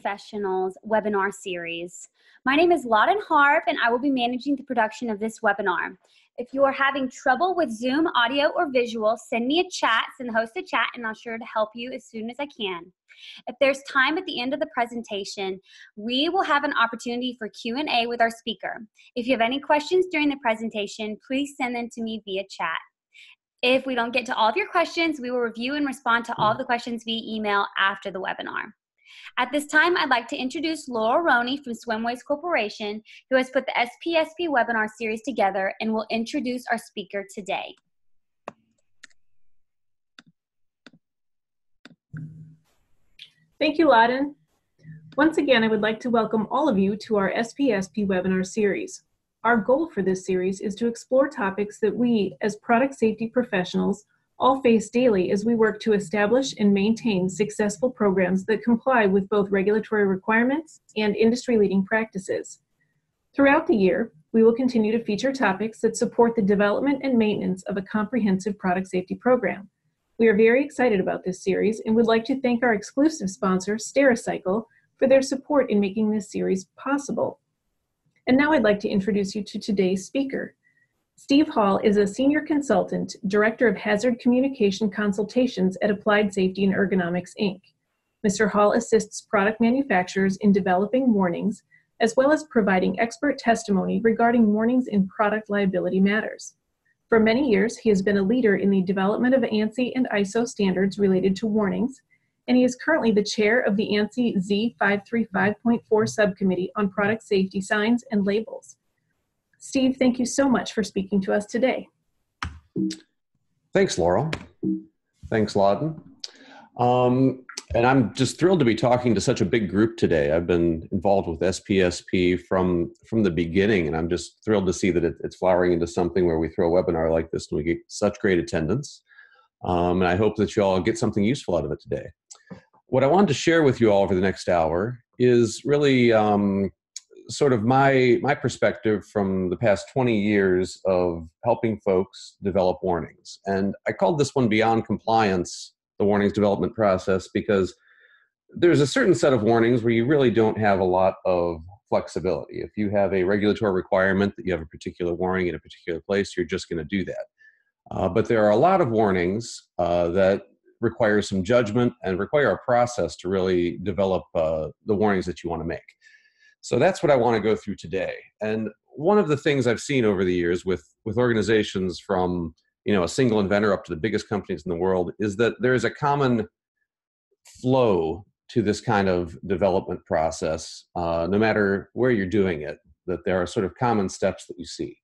Professionals webinar series. My name is Lawton Harp and I will be managing the production of this webinar. If you are having trouble with Zoom audio or visual, send me a chat, send the host a chat, and I'll sure to help you as soon as I can. If there's time at the end of the presentation, we will have an opportunity for Q&A with our speaker. If you have any questions during the presentation, please send them to me via chat. If we don't get to all of your questions, we will review and respond to all of the questions via email after the webinar. At this time, I'd like to introduce Laurel Roney from Swimways Corporation, who has put the SPSP webinar series together and will introduce our speaker today. Thank you, Lawton. Once again, I would like to welcome all of you to our SPSP webinar series. Our goal for this series is to explore topics that we, as product safety professionals, all face daily as we work to establish and maintain successful programs that comply with both regulatory requirements and industry-leading practices. Throughout the year, we will continue to feature topics that support the development and maintenance of a comprehensive product safety program. We are very excited about this series and would like to thank our exclusive sponsor, Stericycle, for their support in making this series possible. And now I'd like to introduce you to today's speaker. Steve Hall is a Senior Consultant, Director of Hazard Communication Consultations at Applied Safety and Ergonomics, Inc. Mr. Hall assists product manufacturers in developing warnings, as well as providing expert testimony regarding warnings in product liability matters. For many years, he has been a leader in the development of ANSI and ISO standards related to warnings, and he is currently the chair of the ANSI Z535.4 subcommittee on product safety signs and labels. Steve, thank you so much for speaking to us today. Thanks, Laurel. Thanks, Lawton. And I'm just thrilled to be talking to such a big group today. I've been involved with SPSP from the beginning, and I'm just thrilled to see that it's flowering into something where we throw a webinar like this and we get such great attendance. And I hope that you all get something useful out of it today. What I wanted to share with you all over the next hour is really sort of my perspective from the past 20 years of helping folks develop warnings. And I called this one Beyond Compliance, the warnings development process, because there's a certain set of warnings where you really don't have a lot of flexibility. If you have a regulatory requirement that you have a particular warning in a particular place, you're just going to do that. But there are a lot of warnings that require some judgment and require a process to really develop the warnings that you want to make. So that's what I want to go through today. And one of the things I've seen over the years with organizations from a single inventor up to the biggest companies in the world is that there is a common flow to this kind of development process, no matter where you're doing it, that there are sort of common steps that you see.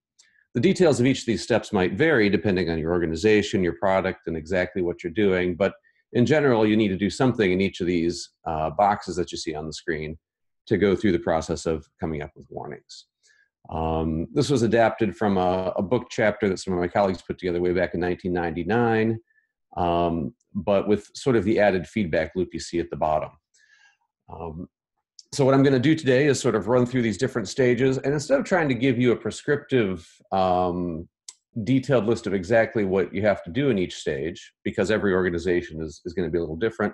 The details of each of these steps might vary depending on your organization, your product, and exactly what you're doing. But in general, you need to do something in each of these boxes that you see on the screen to go through the process of coming up with warnings. This was adapted from a book chapter that some of my colleagues put together way back in 1999, but with sort of the added feedback loop you see at the bottom. So what I'm going to do today is sort of run through these different stages, and instead of trying to give you a prescriptive, detailed list of exactly what you have to do in each stage, because every organization is going to be a little different,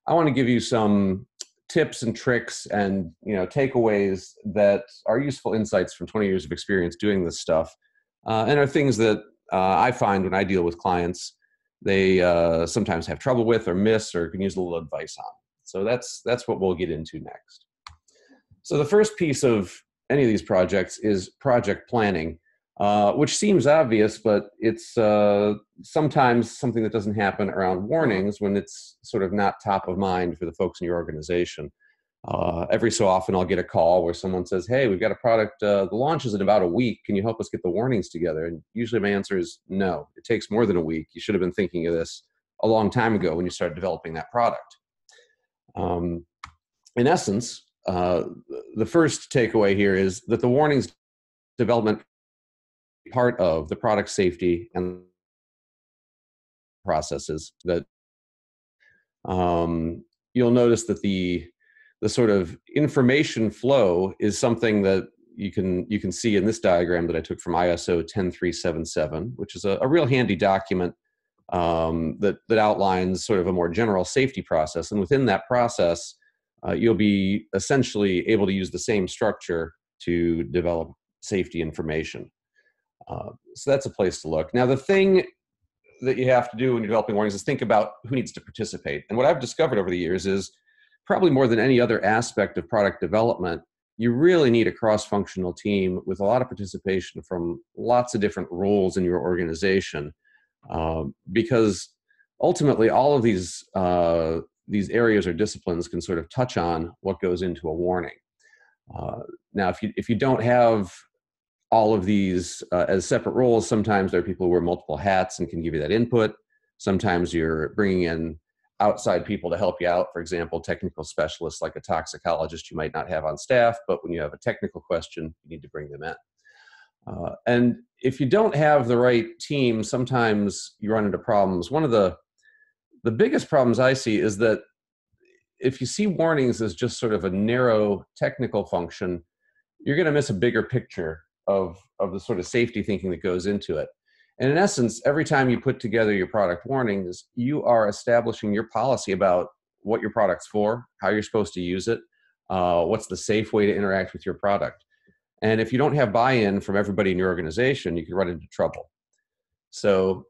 I want to give you some tips and tricks and takeaways that are useful insights from 20 years of experience doing this stuff, and are things that I find when I deal with clients they sometimes have trouble with or miss or can use a little advice on. So that's what we'll get into next. So the first piece of any of these projects is project planning, which seems obvious, but it's sometimes something that doesn't happen around warnings when it's sort of not top of mind for the folks in your organization. Every so often I'll get a call where someone says, hey, we've got a product, the launch is in about a week. Can you help us get the warnings together? And usually my answer is no, it takes more than a week. You should have been thinking of this a long time ago when you started developing that product. In essence, the first takeaway here is that the warnings development part of the product safety and processes that you'll notice that the sort of information flow is something that you can see in this diagram that I took from ISO 10377, which is a real handy document that outlines sort of a more general safety process. And within that process, you'll be essentially able to use the same structure to develop safety information. So that's a place to look. Now, the thing that you have to do when you're developing warnings is think about who needs to participate. And what I've discovered over the years is probably more than any other aspect of product development, you really need a cross-functional team with a lot of participation from lots of different roles in your organization, because ultimately all of these areas or disciplines can sort of touch on what goes into a warning. Now, if you don't have all of these as separate roles, sometimes there are people who wear multiple hats and can give you that input. Sometimes you're bringing in outside people to help you out. For example, technical specialists like a toxicologist you might not have on staff, but when you have a technical question, you need to bring them in. And if you don't have the right team, sometimes you run into problems. One of the biggest problems I see is that if you see warnings as just sort of a narrow technical function, you're going to miss a bigger picture of the sort of safety thinking that goes into it. And in essence, every time you put together your product warnings, you are establishing your policy about what your product's for, how you're supposed to use it, what's the safe way to interact with your product. And if you don't have buy-in from everybody in your organization, you can run into trouble. So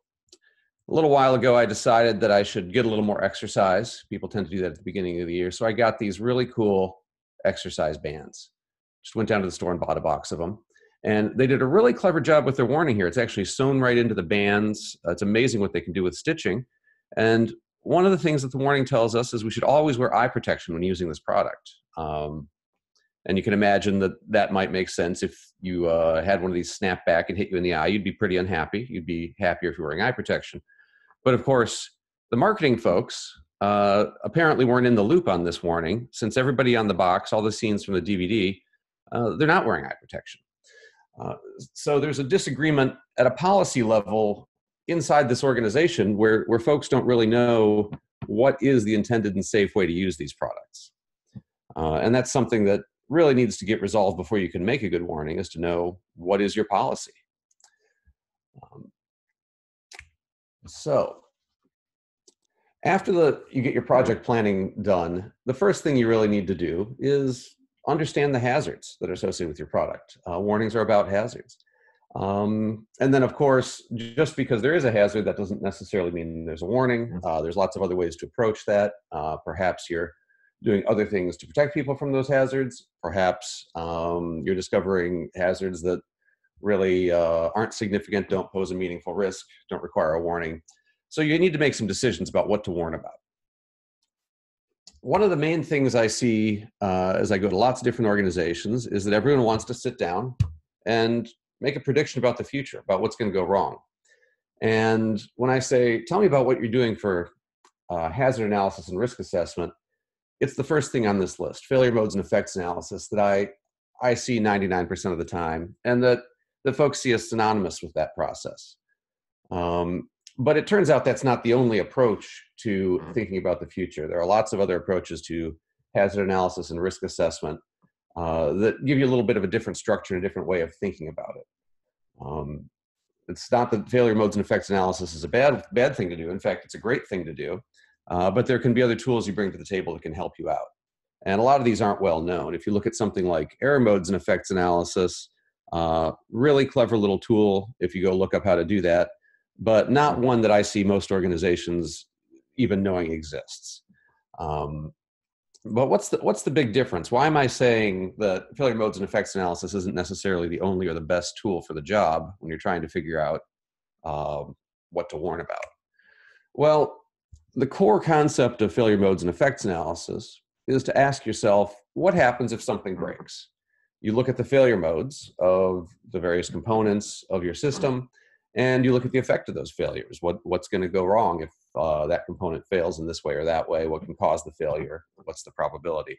a little while ago, I decided that I should get a little more exercise. People tend to do that at the beginning of the year. So I got these really cool exercise bands. Just went down to the store and bought a box of them. And they did a really clever job with their warning here. It's actually sewn right into the bands. It's amazing what they can do with stitching. And one of the things that the warning tells us is we should always wear eye protection when using this product. And you can imagine that that might make sense. If you had one of these snap back and hit you in the eye, you'd be pretty unhappy. You'd be happier if you were wearing eye protection. But of course, the marketing folks apparently weren't in the loop on this warning, since everybody on the box, all the scenes from the DVD, they're not wearing eye protection. So there's a disagreement at a policy level inside this organization where folks don't really know what is the intended and safe way to use these products. And that's something that really needs to get resolved before you can make a good warning, is to know what is your policy. So after you get your project planning done, the first thing you really need to do is understand the hazards that are associated with your product. Warnings are about hazards. And then, of course, just because there is a hazard, that doesn't necessarily mean there's a warning. There's lots of other ways to approach that. Perhaps you're doing other things to protect people from those hazards. Perhaps you're discovering hazards that really aren't significant, don't pose a meaningful risk, don't require a warning. So you need to make some decisions about what to warn about. One of the main things I see as I go to lots of different organizations is that everyone wants to sit down and make a prediction about the future, about what's going to go wrong. And when I say, tell me about what you're doing for hazard analysis and risk assessment, it's the first thing on this list, failure modes and effects analysis, that I see 99% of the time, and that folks see as synonymous with that process. But it turns out that's not the only approach to thinking about the future. There are lots of other approaches to hazard analysis and risk assessment that give you a little bit of a different structure and a different way of thinking about it. It's not that failure modes and effects analysis is a bad thing to do. In fact, it's a great thing to do. But there can be other tools you bring to the table that can help you out. And a lot of these aren't well known. If you look at something like error modes and effects analysis, really clever little tool if you go look up how to do that, but not one that I see most organizations even knowing exists. But what's the big difference? Why am I saying that failure modes and effects analysis isn't necessarily the only or the best tool for the job when you're trying to figure out what to warn about? Well, the core concept of failure modes and effects analysis is to ask yourself, what happens if something breaks? You look at the failure modes of the various components of your system, and you look at the effect of those failures. What's going to go wrong if that component fails in this way or that way? What can cause the failure? What's the probability?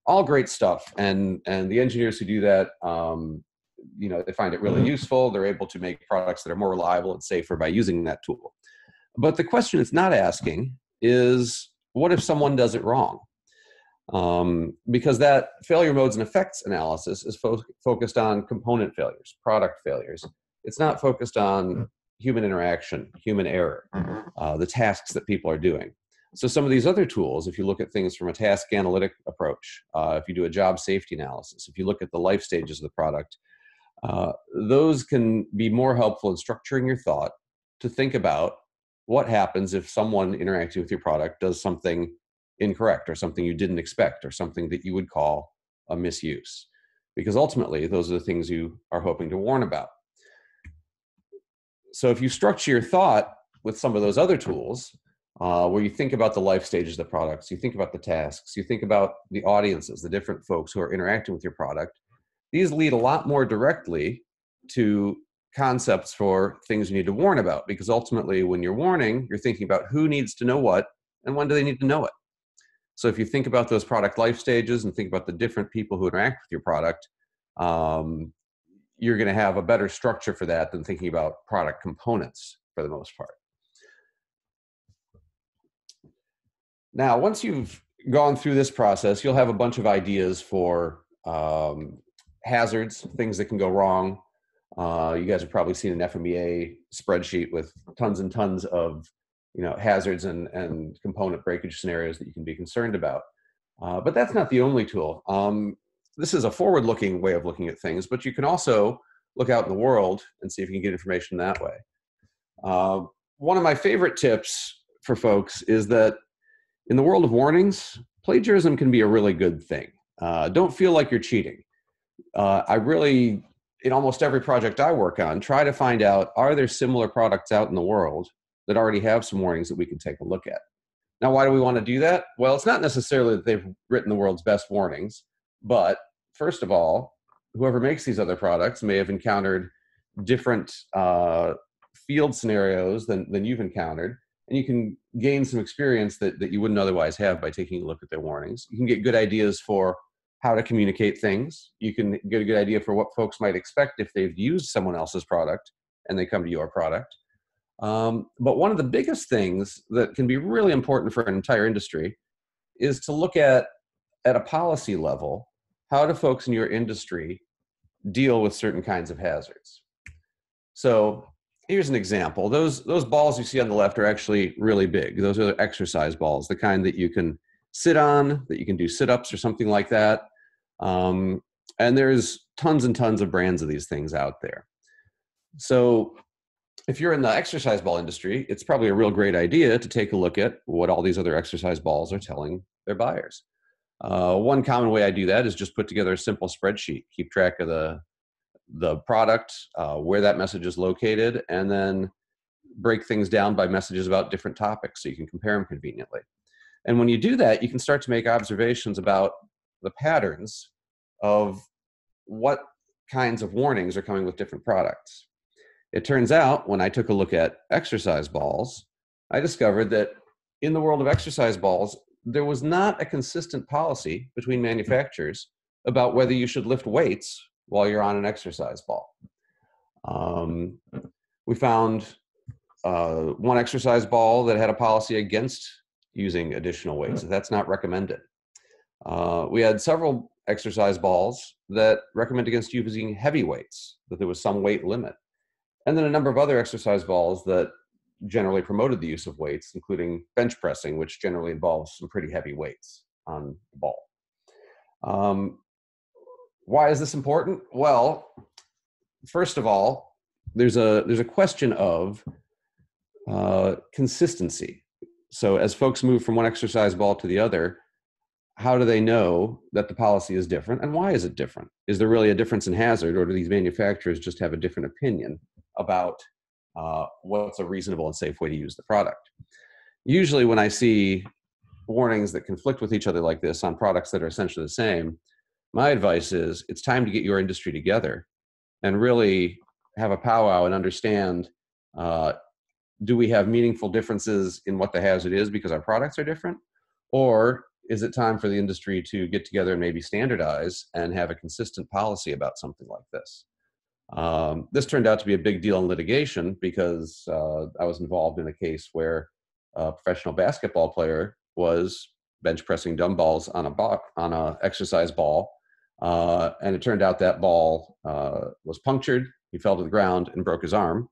All great stuff. And the engineers who do that, they find it really useful. They're able to make products that are more reliable and safer by using that tool. But the question it's not asking is, what if someone does it wrong? Because that failure modes and effects analysis is focused on component failures, product failures. It's not focused on human interaction, human error, the tasks that people are doing. So some of these other tools, if you look at things from a task analytic approach, if you do a job safety analysis, if you look at the life stages of the product, those can be more helpful in structuring your thought to think about what happens if someone interacting with your product does something incorrect or something you didn't expect or something that you would call a misuse. Because ultimately, those are the things you are hoping to warn about. So if you structure your thought with some of those other tools, where you think about the life stages of the products, you think about the tasks, you think about the audiences, the different folks who are interacting with your product, these lead a lot more directly to concepts for things you need to warn about, because ultimately when you're warning, you're thinking about who needs to know what and when do they need to know it. So if you think about those product life stages and think about the different people who interact with your product, you're going to have a better structure for that than thinking about product components for the most part. Now, once you've gone through this process, you'll have a bunch of ideas for hazards, things that can go wrong. You guys have probably seen an FMEA spreadsheet with tons and tons of hazards and component breakage scenarios that you can be concerned about. But that's not the only tool. This is a forward-looking way of looking at things, but you can also look out in the world and see if you can get information that way. One of my favorite tips for folks is that in the world of warnings, plagiarism can be a really good thing. Don't feel like you're cheating. I really, in almost every project I work on, try to find out, are there similar products out in the world that already have some warnings that we can take a look at? Now, why do we want to do that? Well, it's not necessarily that they've written the world's best warnings, but first of all, whoever makes these other products may have encountered different field scenarios than you've encountered, and you can gain some experience that you wouldn't otherwise have by taking a look at their warnings. You can get good ideas for how to communicate things. You can get a good idea for what folks might expect if they've used someone else's product and they come to your product. But one of the biggest things that can be really important for an entire industry is to look at a policy level, how do folks in your industry deal with certain kinds of hazards? So here's an example. Those balls you see on the left are actually really big. Those are exercise balls, the kind that you can sit on, that you can do sit-ups or something like that. And there's tons and tons of brands of these things out there. So if you're in the exercise ball industry, it's probably a real great idea to take a look at what all these other exercise balls are telling their buyers. One common way I do that is just put together a simple spreadsheet, keep track of the product, where that message is located, and then break things down by messages about different topics so you can compare them conveniently. And when you do that, you can start to make observations about the patterns of what kinds of warnings are coming with different products. It turns out, when I took a look at exercise balls, I discovered that in the world of exercise balls, there was not a consistent policy between manufacturers about whether you should lift weights while you're on an exercise ball. We found one exercise ball that had a policy against using additional weights. That's not recommended. We had several exercise balls that recommend against using heavy weights, that there was some weight limit. And then a number of other exercise balls that generally promoted the use of weights, including bench pressing, which generally involves some pretty heavy weights on the ball. Why is this important? Well, first of all, there's a question of consistency. So as folks move from one exercise ball to the other, how do they know that the policy is different, and why is it different? Is there really a difference in hazard, or do these manufacturers just have a different opinion about what's a reasonable and safe way to use the product? Usually when I see warnings that conflict with each other like this on products that are essentially the same, my advice is it's time to get your industry together and really have a powwow and understand, do we have meaningful differences in what the hazard is because our products are different? Or is it time for the industry to get together and maybe standardize and have a consistent policy about something like this? This turned out to be a big deal in litigation because I was involved in a case where a professional basketball player was bench pressing dumbbells on a exercise ball, and it turned out that ball was punctured. He fell to the ground and broke his arm,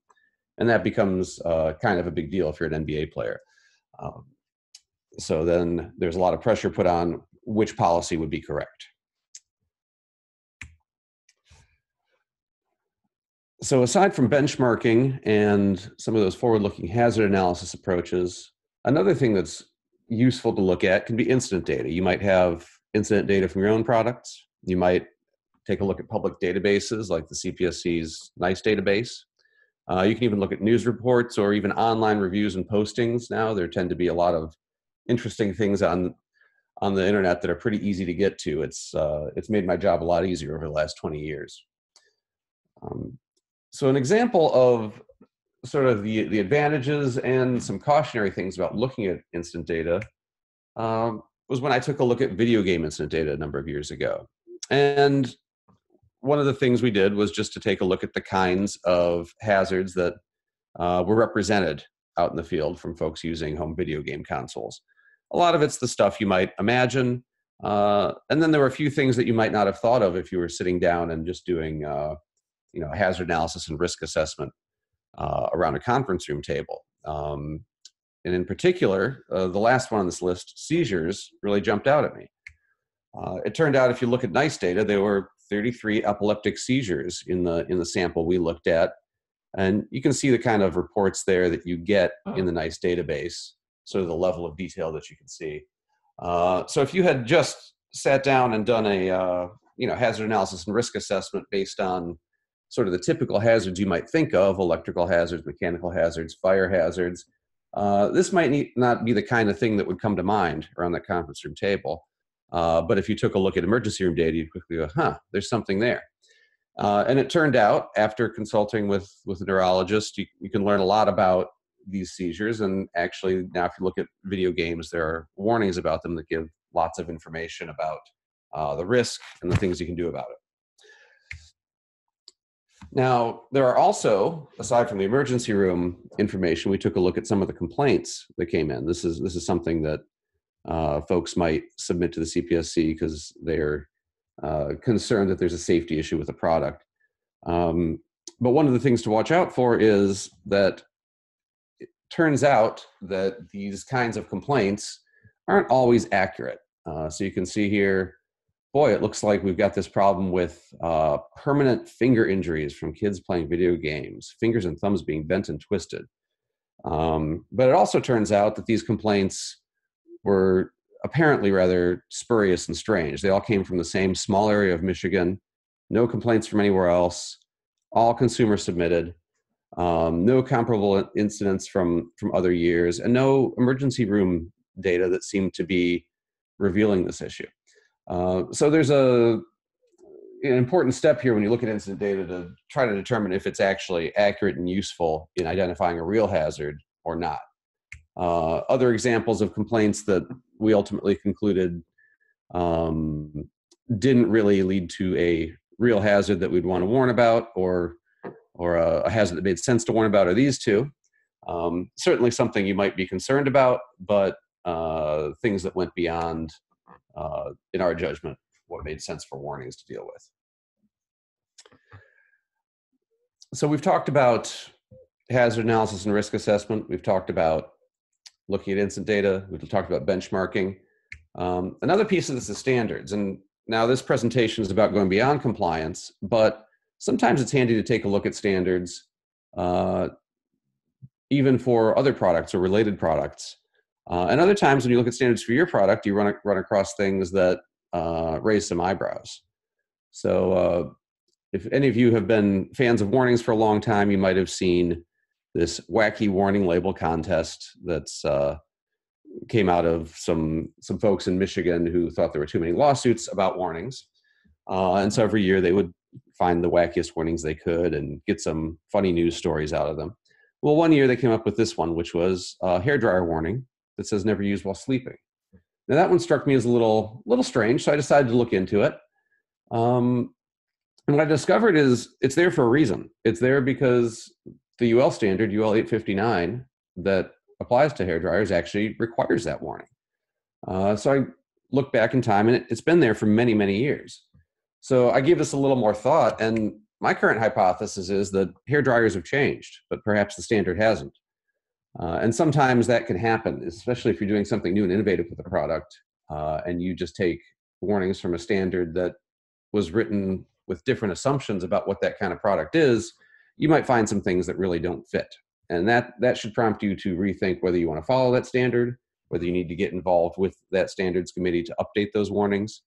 and that becomes kind of a big deal if you're an NBA player. So then there's a lot of pressure put on which policy would be correct. So aside from benchmarking and some of those forward-looking hazard analysis approaches, another thing that's useful to look at can be incident data. You might have incident data from your own products. You might take a look at public databases like the CPSC's NICE database. You can even look at news reports or even online reviews and postings now. There tend to be a lot of interesting things on the internet that are pretty easy to get to. It's made my job a lot easier over the last 20 years. So an example of sort of the advantages and some cautionary things about looking at incident data was when I took a look at video game incident data a number of years ago. And one of the things we did was just to take a look at the kinds of hazards that were represented out in the field from folks using home video game consoles. A lot of it's the stuff you might imagine. And then there were a few things that you might not have thought of if you were sitting down and just doing hazard analysis and risk assessment around a conference room table. And in particular, the last one on this list, seizures, really jumped out at me. It turned out if you look at NICE data, there were 33 epileptic seizures in the sample we looked at. And you can see the kind of reports there that you get in the NICE database, sort of the level of detail that you can see. So if you had just sat down and done a hazard analysis and risk assessment based on sort of the typical hazards you might think of, electrical hazards, mechanical hazards, fire hazards, this might not be the kind of thing that would come to mind around that conference room table. But if you took a look at emergency room data, you'd quickly go, there's something there. And it turned out, after consulting with a neurologist, you can learn a lot about these seizures. And actually, now if you look at video games, there are warnings about them that give lots of information about the risk and the things you can do about it. Now, there are also, aside from the emergency room information, we took a look at some of the complaints that came in. This is something that folks might submit to the CPSC because they're concerned that there's a safety issue with the product. But one of the things to watch out for is that it turns out that these kinds of complaints aren't always accurate. So you can see here, boy, it looks like we've got this problem with permanent finger injuries from kids playing video games, fingers and thumbs being bent and twisted. But it also turns out that these complaints were apparently rather spurious and strange. They all came from the same small area of Michigan, no complaints from anywhere else, all consumer submitted, no comparable incidents from other years, and no emergency room data that seemed to be revealing this issue. So there's an important step here when you look at incident data to try to determine if it's actually accurate and useful in identifying a real hazard or not. Other examples of complaints that we ultimately concluded didn't really lead to a real hazard that we'd want to warn about or a hazard that made sense to warn about are these two. Certainly something you might be concerned about, but things that went beyond, in our judgment, what made sense for warnings to deal with. So we've talked about hazard analysis and risk assessment. We've talked about looking at incident data. We've talked about benchmarking. Another piece of this is standards. And now this presentation is about going beyond compliance, but sometimes it's handy to take a look at standards, even for other products or related products. And other times when you look at standards for your product, you run across things that raise some eyebrows. So if any of you have been fans of warnings for a long time, you might have seen this wacky warning label contest that's came out of some folks in Michigan who thought there were too many lawsuits about warnings. And so every year they would find the wackiest warnings they could and get some funny news stories out of them. Well, one year they came up with this one, which was a hairdryer warning that says never use while sleeping. Now that one struck me as a little strange, so I decided to look into it. And what I discovered is it's there for a reason. It's there because the UL standard, UL 859, that applies to hairdryers actually requires that warning. So I looked back in time, and it's been there for many, many years. So I gave this a little more thought, and my current hypothesis is that hairdryers have changed, but perhaps the standard hasn't. And sometimes that can happen, especially if you're doing something new and innovative with a product, and you just take warnings from a standard that was written with different assumptions about what that kind of product is. You might find some things that really don't fit. And that should prompt you to rethink whether you want to follow that standard, whether you need to get involved with that standards committee to update those warnings,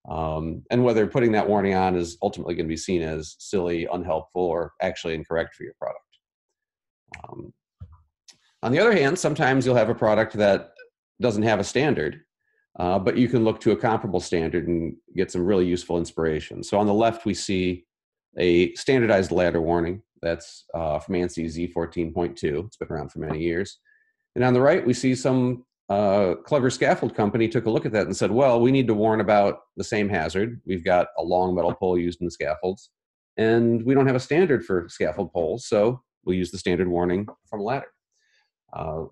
and whether putting that warning on is ultimately going to be seen as silly, unhelpful, or actually incorrect for your product. On the other hand, sometimes you'll have a product that doesn't have a standard, but you can look to a comparable standard and get some really useful inspiration. So on the left, we see a standardized ladder warning. That's from ANSI Z535.4. It's been around for many years. And on the right, we see some clever scaffold company took a look at that and said, well, we need to warn about the same hazard. We've got a long metal pole used in the scaffolds, and we don't have a standard for scaffold poles, so we'll use the standard warning from ladder,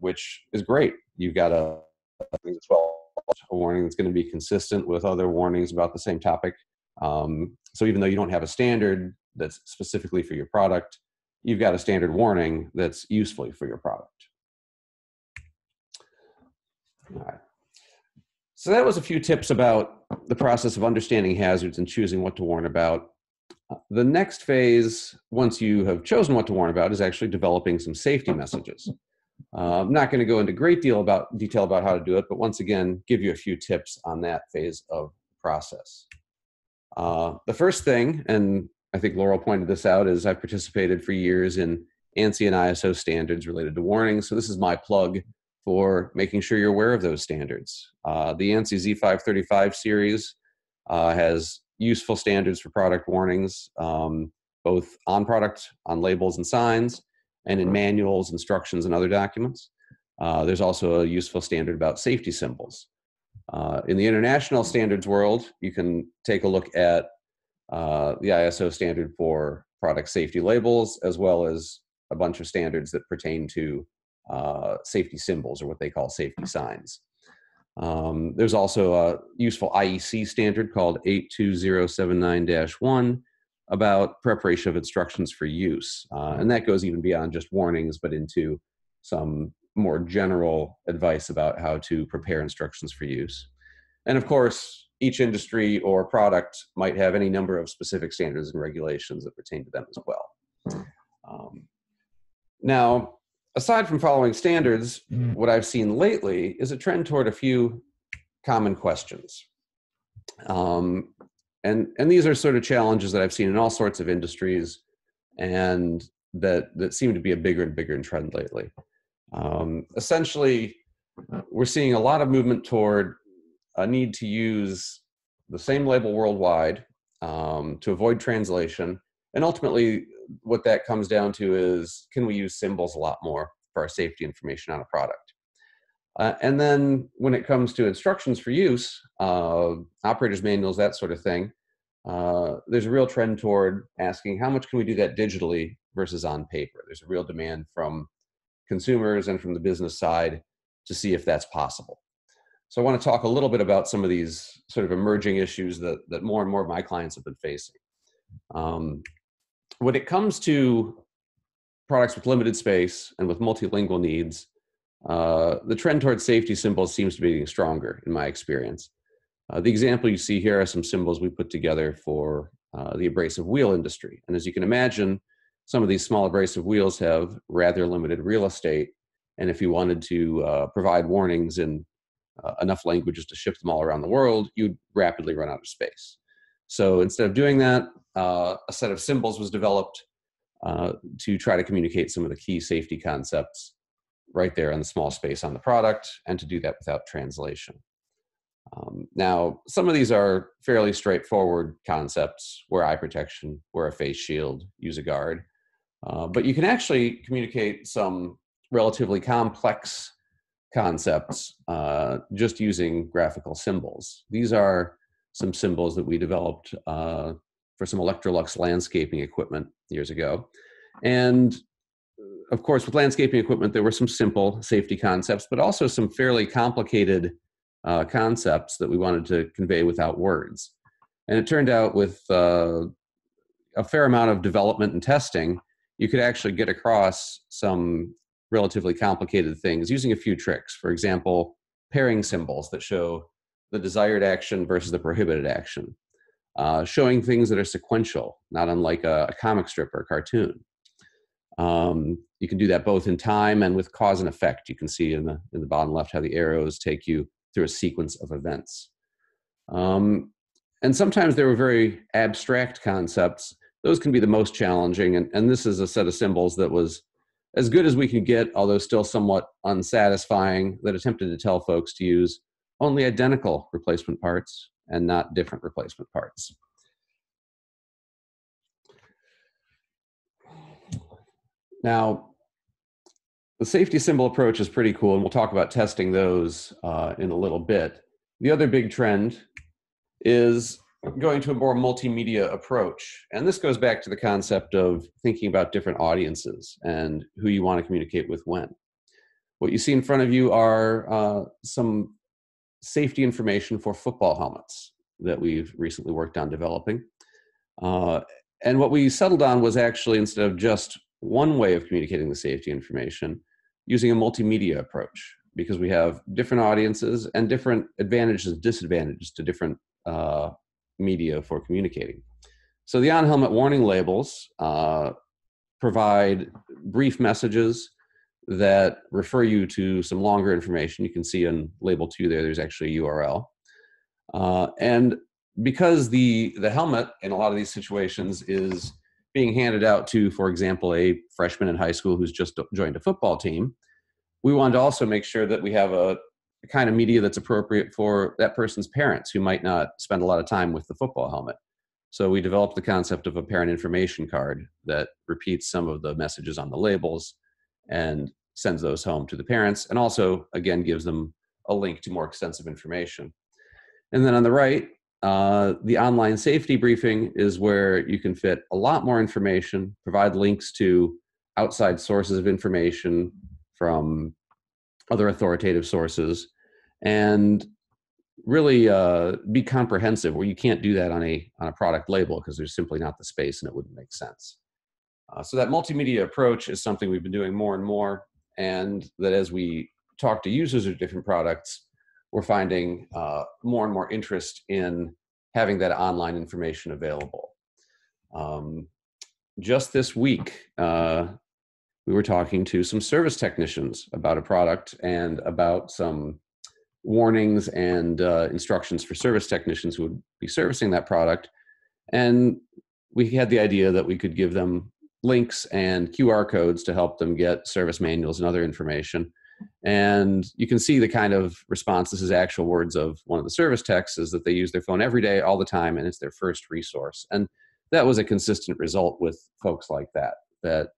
which is great. You've got a warning that's going to be consistent with other warnings about the same topic. So even though you don't have a standard that's specifically for your product, you've got a standard warning that's useful for your product. All right. So that was a few tips about the process of understanding hazards and choosing what to warn about. The next phase, once you have chosen what to warn about, is actually developing some safety messages. I'm not going to go into great detail about how to do it, but once again, give you a few tips on that phase of the process. The first thing, and I think Laurel pointed this out, is I've participated for years in ANSI and ISO standards related to warnings. So this is my plug for making sure you're aware of those standards. The ANSI Z535 series has useful standards for product warnings, both on product, on labels and signs, and in manuals, instructions, and other documents. There's also a useful standard about safety symbols. In the international standards world, you can take a look at the ISO standard for product safety labels, as well as a bunch of standards that pertain to safety symbols, or what they call safety signs. There's also a useful IEC standard called 82079-1 about preparation of instructions for use. And that goes even beyond just warnings, but into some more general advice about how to prepare instructions for use. And of course, each industry or product might have any number of specific standards and regulations that pertain to them as well. Now, aside from following standards, what I've seen lately is a trend toward a few common questions. And these are sort of challenges that I've seen in all sorts of industries, and that seem to be a bigger and bigger trend lately. Essentially, we're seeing a lot of movement toward a need to use the same label worldwide to avoid translation. And ultimately, what that comes down to is, can we use symbols a lot more for our safety information on a product? And then when it comes to instructions for use, operators manuals, that sort of thing, there's a real trend toward asking how much can we do that digitally versus on paper. There's a real demand from consumers and from the business side to see if that's possible. So I want to talk a little bit about some of these sort of emerging issues that more and more of my clients have been facing. When it comes to products with limited space and with multilingual needs, the trend towards safety symbols seems to be getting stronger in my experience. The example you see here are some symbols we put together for the abrasive wheel industry. And as you can imagine, some of these small abrasive wheels have rather limited real estate. And if you wanted to provide warnings in enough languages to ship them all around the world, you'd rapidly run out of space. So instead of doing that, a set of symbols was developed to try to communicate some of the key safety concepts right there in the small space on the product, and to do that without translation. Now, some of these are fairly straightforward concepts: wear eye protection, wear a face shield, use a guard. But you can actually communicate some relatively complex concepts just using graphical symbols. These are some symbols that we developed for some Electrolux landscaping equipment years ago. And of course, with landscaping equipment, there were some simple safety concepts, but also some fairly complicated concepts that we wanted to convey without words. And it turned out with a fair amount of development and testing, you could actually get across some relatively complicated things using a few tricks. For example, pairing symbols that show the desired action versus the prohibited action. Showing things that are sequential, not unlike a comic strip or a cartoon. You can do that both in time and with cause and effect. You can see in the bottom left how the arrows take you through a sequence of events. And sometimes there were very abstract concepts. Those can be the most challenging. And this is a set of symbols that was as good as we could get, although still somewhat unsatisfying, that attempted to tell folks to use only identical replacement parts and not different replacement parts. Now, the safety symbol approach is pretty cool, and we'll talk about testing those in a little bit. The other big trend is going to a more multimedia approach. And this goes back to the concept of thinking about different audiences and who you want to communicate with when. What you see in front of you are some safety information for football helmets that we've recently worked on developing. And what we settled on was actually, instead of just one way of communicating the safety information, using a multimedia approach, because we have different audiences and different advantages and disadvantages to different media for communicating. So the on-helmet warning labels provide brief messages that refer you to some longer information. You can see on label 2 there's actually a URL. And because the helmet in a lot of these situations is being handed out to, for example, a freshman in high school who's just joined a football team, we wanted to also make sure that we have a kind of media that's appropriate for that person's parents who might not spend a lot of time with the football helmet. So we developed the concept of a parent information card that repeats some of the messages on the labels and sends those home to the parents, and also, again, gives them a link to more extensive information. And then on the right, the online safety briefing is where you can fit a lot more information, provide links to outside sources of information from other authoritative sources, and really be comprehensive, where you can't do that on a product label because there's simply not the space and it wouldn't make sense. So that multimedia approach is something we've been doing more and more, and that as we talk to users of different products, we're finding more and more interest in having that online information available. Just this week, we were talking to some service technicians about a product and about some warnings and instructions for service technicians who would be servicing that product. And we had the idea that we could give them links and QR codes to help them get service manuals and other information. And you can see the kind of response. This is actual words of one of the service techs, is that they use their phone every day, all the time, and it's their first resource. And that was a consistent result with folks like that, that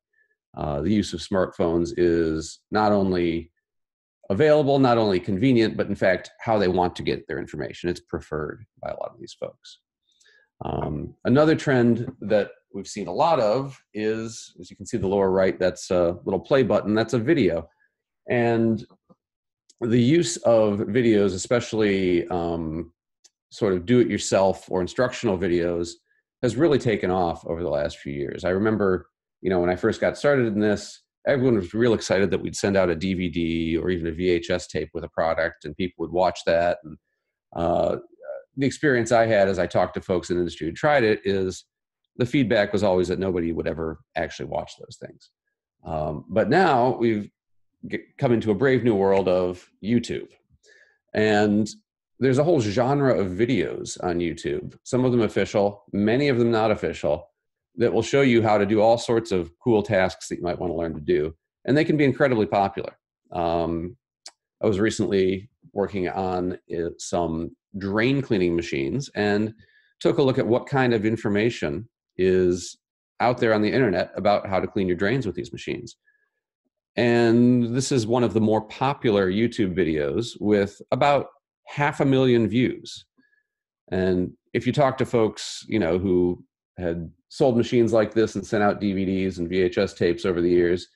the use of smartphones is not only available, not only convenient, but in fact, how they want to get their information. It's preferred by a lot of these folks. Another trend that we've seen a lot of is, as you can see the lower right, that's a little play button, that's a video. And the use of videos, especially sort of do-it-yourself or instructional videos, has really taken off over the last few years. I remember, when I first got started in this, everyone was real excited that we'd send out a DVD or even a VHS tape with a product, and people would watch that. And the experience I had as I talked to folks in the industry who tried it is the feedback was always that nobody would ever actually watch those things. But now we've come into a brave new world of YouTube. And there's a whole genre of videos on YouTube, some of them official, many of them not official, that will show you how to do all sorts of cool tasks that you might want to learn to do. And they can be incredibly popular. I was recently working on some drain cleaning machines and took a look at what kind of information is out there on the internet about how to clean your drains with these machines. And this is one of the more popular YouTube videos with about 500,000 views. And if you talk to folks, who had sold machines like this and sent out DVDs and VHS tapes over the years,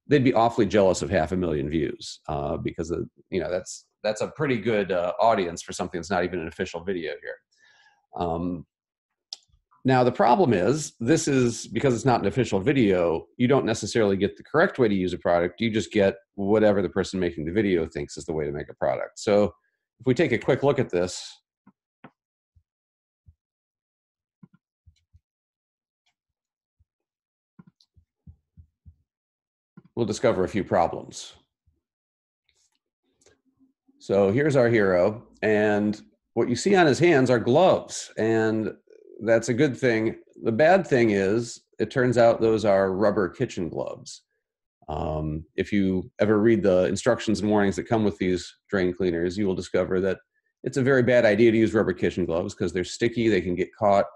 they'd be awfully jealous of 500,000 views because that's a pretty good audience for something that's not even an official video here. Now, the problem is, this is because it's not an official video, you don't necessarily get the correct way to use a product. You just get whatever the person making the video thinks is the way to make a product. So if we take a quick look at this, we'll discover a few problems. So here's our hero, and what you see on his hands are gloves, and that's a good thing. The bad thing is, it turns out those are rubber kitchen gloves. If you ever read the instructions and warnings that come with these drain cleaners, you will discover that it's a very bad idea to use rubber kitchen gloves because they're sticky, they can get caught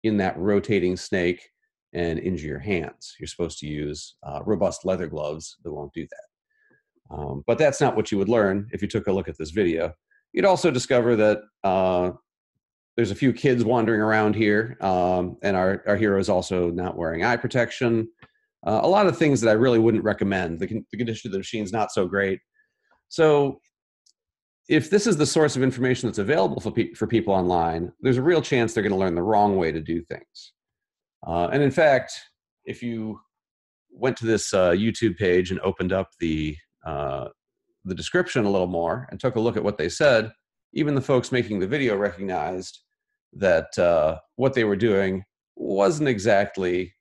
in that rotating snake and injure your hands. You're supposed to use robust leather gloves that won't do that. But that's not what you would learn if you took a look at this video. You'd also discover that there's a few kids wandering around here, and our hero is also not wearing eye protection. A lot of things that I really wouldn't recommend. The condition of the machine's not so great. So if this is the source of information that's available for people online, there's a real chance they're going to learn the wrong way to do things. And in fact, if you went to this YouTube page and opened up the description a little more and took a look at what they said, even the folks making the video recognized that what they were doing wasn't exactly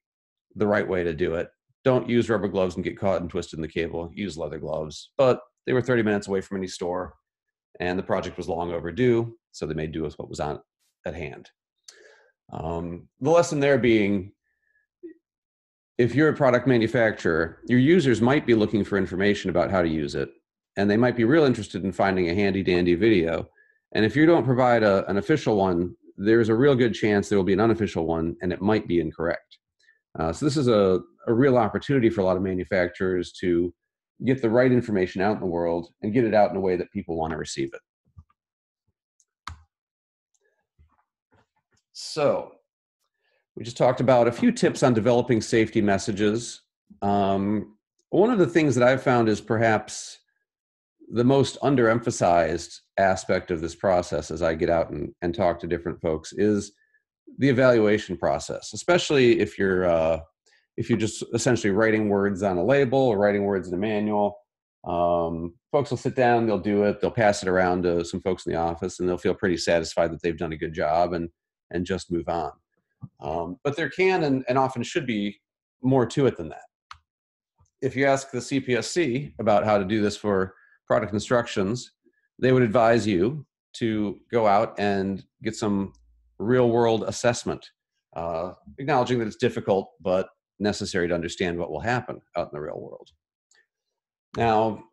the right way to do it. Don't use rubber gloves and get caught and twisted in the cable. Use leather gloves. But they were 30 minutes away from any store, and the project was long overdue, so they made do with what was on at hand. The lesson there being, if you're a product manufacturer, your users might be looking for information about how to use it, and they might be real interested in finding a handy-dandy video. And if you don't provide an official one, there's a real good chance there will be an unofficial one, and it might be incorrect. So this is a real opportunity for a lot of manufacturers to get the right information out in the world and get it out in a way that people want to receive it. So we just talked about a few tips on developing safety messages. One of the things that I've found is perhaps the most underemphasized aspect of this process as I get out and talk to different folks is the evaluation process, especially if you're just essentially writing words on a label or writing words in a manual. Folks will sit down, they'll do it, they'll pass it around to some folks in the office, and they'll feel pretty satisfied that they've done a good job and just move on. But there can and often should be more to it than that. If you ask the CPSC about how to do this for product instructions, they would advise you to go out and get some real-world assessment, acknowledging that it's difficult but necessary to understand what will happen out in the real world. Now,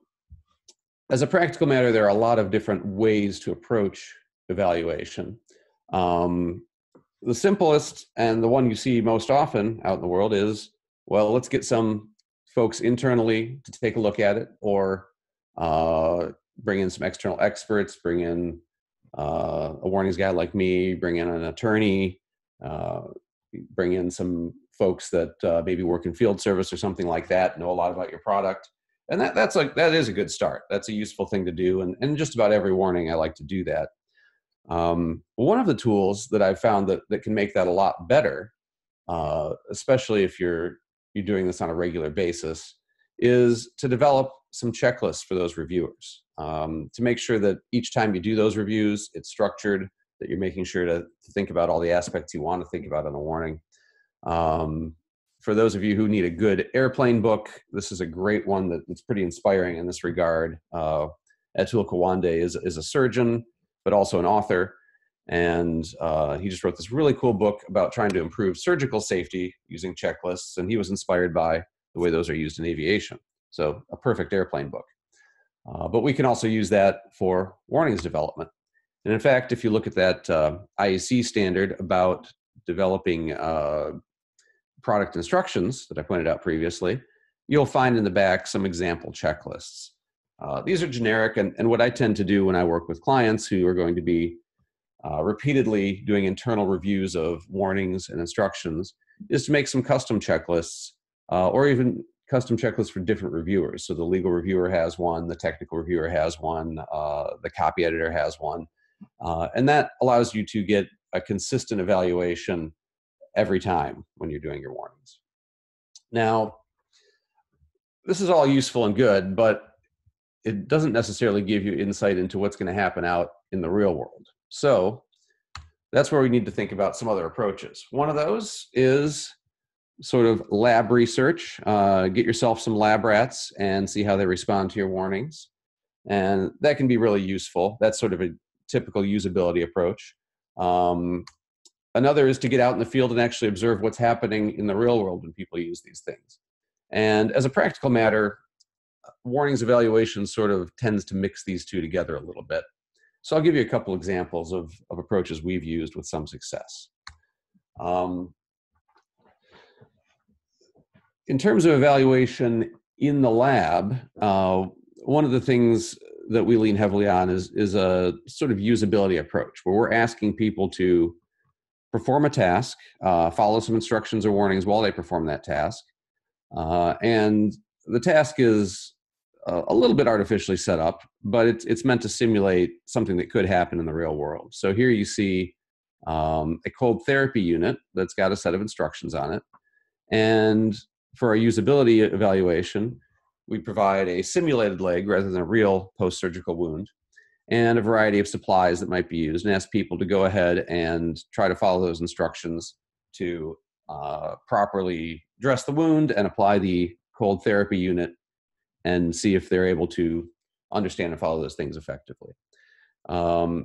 as a practical matter, there are a lot of different ways to approach evaluation. The simplest and the one you see most often out in the world is, well, let's get some folks internally to take a look at it, or bring in some external experts, bring in a warnings guy like me, bring in an attorney, bring in some folks that maybe work in field service or something like that, know a lot about your product. And that is a good start. That's a useful thing to do. And just about every warning, I like to do that. One of the tools that I've found that can make that a lot better, especially if you're doing this on a regular basis, is to develop some checklists for those reviewers, to make sure that each time you do those reviews, it's structured, that you're making sure to think about all the aspects you want to think about on a warning. For those of you who need a good airplane book, this is a great one that's pretty inspiring in this regard. Atul Kawande is a surgeon, but also an author. And he just wrote this really cool book about trying to improve surgical safety using checklists. And he was inspired by the way those are used in aviation. So a perfect airplane book. But we can also use that for warnings development. And in fact, if you look at that IEC standard about developing product instructions that I pointed out previously, you'll find in the back some example checklists. These are generic, and what I tend to do when I work with clients who are going to be repeatedly doing internal reviews of warnings and instructions is to make some custom checklists, or even custom checklists for different reviewers. So the legal reviewer has one, the technical reviewer has one, the copy editor has one, and that allows you to get a consistent evaluation every time when you're doing your warnings. Now, this is all useful and good, but it doesn't necessarily give you insight into what's going to happen out in the real world. So that's where we need to think about some other approaches. One of those is sort of lab research. Get yourself some lab rats and see how they respond to your warnings. And that can be really useful. That's sort of a typical usability approach. Another is to get out in the field and actually observe what's happening in the real world when people use these things. And as a practical matter, warnings evaluation sort of tends to mix these two together a little bit. So I'll give you a couple examples of approaches we've used with some success. In terms of evaluation in the lab, one of the things that we lean heavily on is a sort of usability approach, where we're asking people to perform a task, follow some instructions or warnings while they perform that task. And the task is a little bit artificially set up, but it's meant to simulate something that could happen in the real world. So here you see a cold therapy unit that's got a set of instructions on it. And for our usability evaluation, we provide a simulated leg rather than a real post-surgical wound, and a variety of supplies that might be used, and ask people to go ahead and try to follow those instructions to properly dress the wound and apply the cold therapy unit, and see if they're able to understand and follow those things effectively.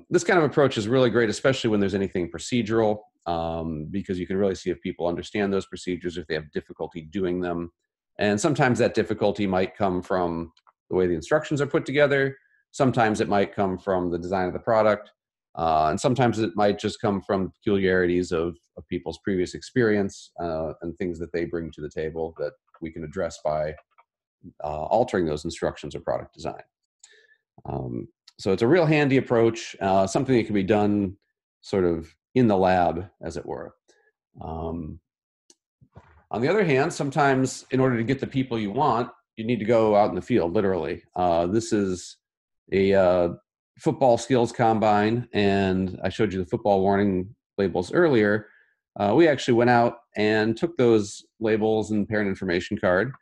This kind of approach is really great, especially when there's anything procedural, because you can really see if people understand those procedures, if they have difficulty doing them. And sometimes that difficulty might come from the way the instructions are put together. Sometimes it might come from the design of the product. And sometimes it might just come from peculiarities of people's previous experience and things that they bring to the table that we can address by altering those instructions or product design. So it's a real handy approach, something that can be done sort of in the lab, as it were. On the other hand, sometimes in order to get the people you want, you need to go out in the field, literally. This is a football skills combine, and I showed you the football warning labels earlier. We actually went out and took those labels and parent information card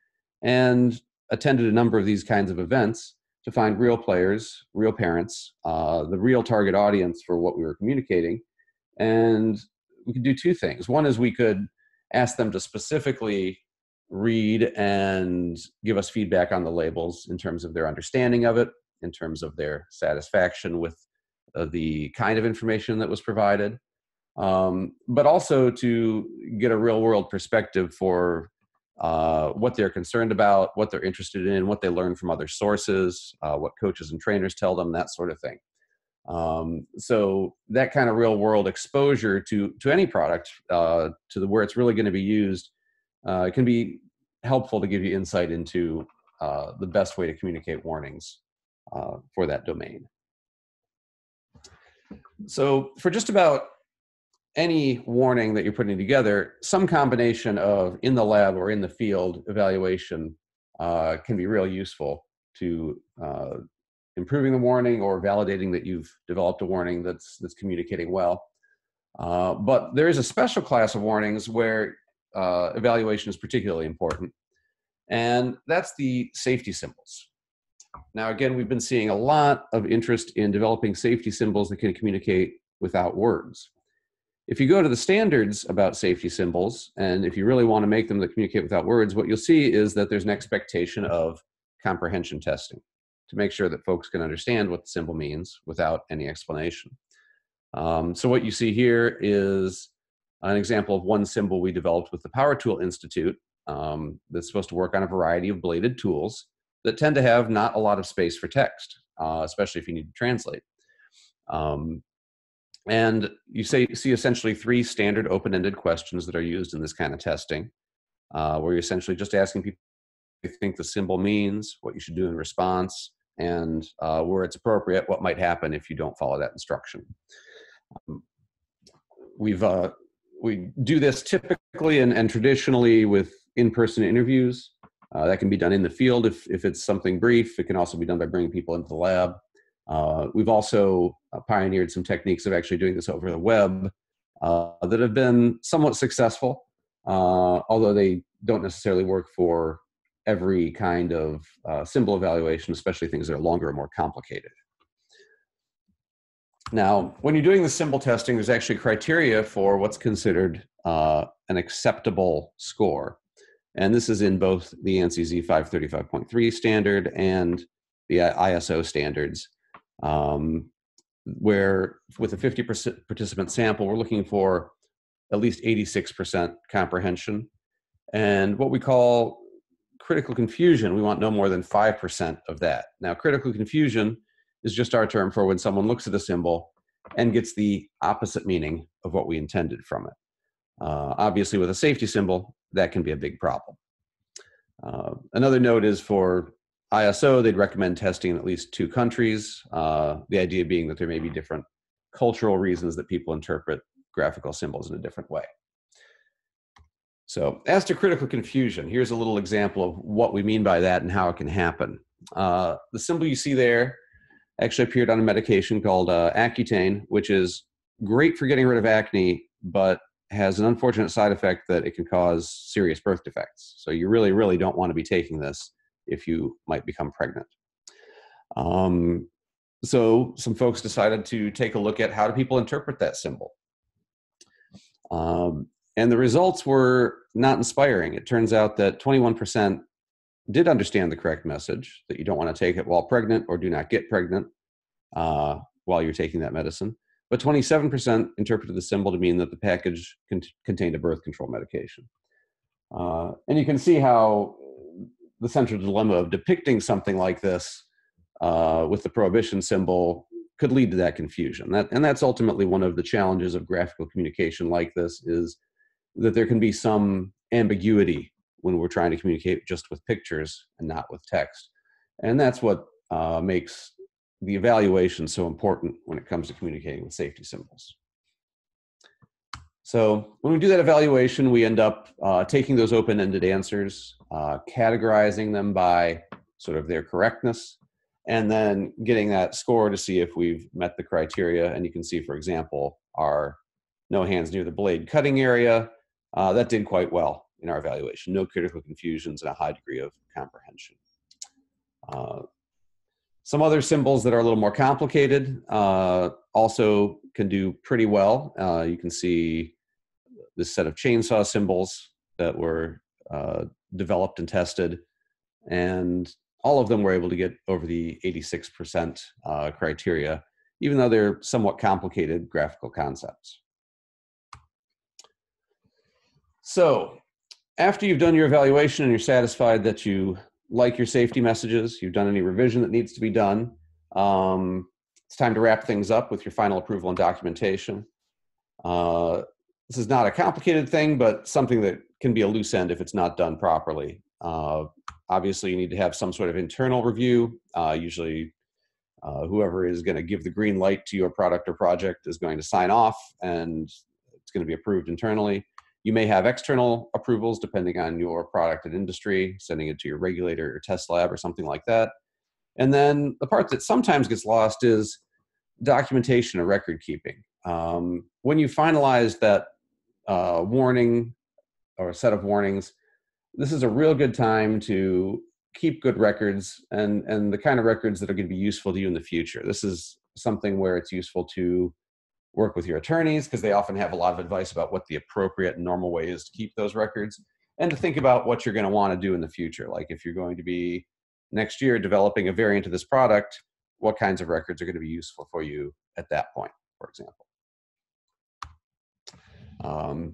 and attended a number of these kinds of events to find real players, real parents, the real target audience for what we were communicating. And we could do two things. One is we could ask them to specifically read and give us feedback on the labels in terms of their understanding of it, in terms of their satisfaction with the kind of information that was provided, but also to get a real world perspective for what they're concerned about, what they're interested in, what they learn from other sources, what coaches and trainers tell them, that sort of thing. So that kind of real world exposure to any product, where it's really going to be used, can be helpful to give you insight into the best way to communicate warnings for that domain. So for just about any warning that you're putting together, some combination of in the lab or in the field evaluation can be real useful to improving the warning or validating that you've developed a warning that's communicating well. But there is a special class of warnings where evaluation is particularly important, and that's the safety symbols. Now, again, we've been seeing a lot of interest in developing safety symbols that can communicate without words. If you go to the standards about safety symbols, and if you really want to make them that communicate without words, what you'll see is that there's an expectation of comprehension testing to make sure that folks can understand what the symbol means without any explanation. So what you see here is an example of one symbol we developed with the Power Tool Institute that's supposed to work on a variety of bladed tools that tend to have not a lot of space for text, especially if you need to translate. And you see essentially three standard open-ended questions that are used in this kind of testing, where you're essentially just asking people what they think the symbol means, what you should do in response, and where it's appropriate, what might happen if you don't follow that instruction. We do this typically and traditionally with in-person interviews. That can be done in the field if it's something brief. It can also be done by bringing people into the lab. We've also pioneered some techniques of actually doing this over the web that have been somewhat successful, although they don't necessarily work for every kind of symbol evaluation, especially things that are longer and more complicated. Now, when you're doing the symbol testing, there's actually criteria for what's considered an acceptable score. And this is in both the ANSI Z535.4 standard and the ISO standards, where with a 50% participant sample, we're looking for at least 86% comprehension. And what we call critical confusion, we want no more than 5% of that. Now, critical confusion is just our term for when someone looks at a symbol and gets the opposite meaning of what we intended from it. Obviously, with a safety symbol, that can be a big problem. Another note is for ISO, they'd recommend testing in at least 2 countries. The idea being that there may be different cultural reasons that people interpret graphical symbols in a different way. So as to critical confusion, here's a little example of what we mean by that and how it can happen. The symbol you see there actually appeared on a medication called Accutane, which is great for getting rid of acne, but has an unfortunate side effect that it can cause serious birth defects. So you really, really don't want to be taking this if you might become pregnant. So some folks decided to take a look at how do people interpret that symbol. And the results were not inspiring. It turns out that 21% did understand the correct message, that you don't want to take it while pregnant or do not get pregnant while you're taking that medicine. But 27% interpreted the symbol to mean that the package contained a birth control medication. And you can see how the central dilemma of depicting something like this with the prohibition symbol could lead to that confusion. And that's ultimately one of the challenges of graphical communication like this, is that there can be some ambiguity when we're trying to communicate just with pictures and not with text. And that's what makes the evaluation so important when it comes to communicating with safety symbols. So when we do that evaluation, we end up taking those open-ended answers, categorizing them by sort of their correctness, and then getting that score to see if we've met the criteria. And you can see, for example, our no hands near the blade cutting area, that did quite well in our evaluation. No critical confusions and a high degree of comprehension. Some other symbols that are a little more complicated also can do pretty well. You can see this set of chainsaw symbols that were developed and tested, and all of them were able to get over the 86% criteria, even though they're somewhat complicated graphical concepts. So after you've done your evaluation and you're satisfied that you like your safety messages, you've done any revision that needs to be done, it's time to wrap things up with your final approval and documentation. This is not a complicated thing, but something that can be a loose end if it's not done properly. Obviously, you need to have some sort of internal review. Usually, whoever is going to give the green light to your product or project is going to sign off, and it's going to be approved internally. You may have external approvals depending on your product and industry, sending it to your regulator or test lab or something like that. And then the part that sometimes gets lost is documentation or record keeping. When you finalize that warning or a set of warnings, this is a real good time to keep good records and the kind of records that are going to be useful to you in the future. This is something where it's useful to work with your attorneys, because they often have a lot of advice about what the appropriate and normal way is to keep those records, and to think about what you're going to want to do in the future. Like if you're going to be next year developing a variant of this product, what kinds of records are going to be useful for you at that point, for example.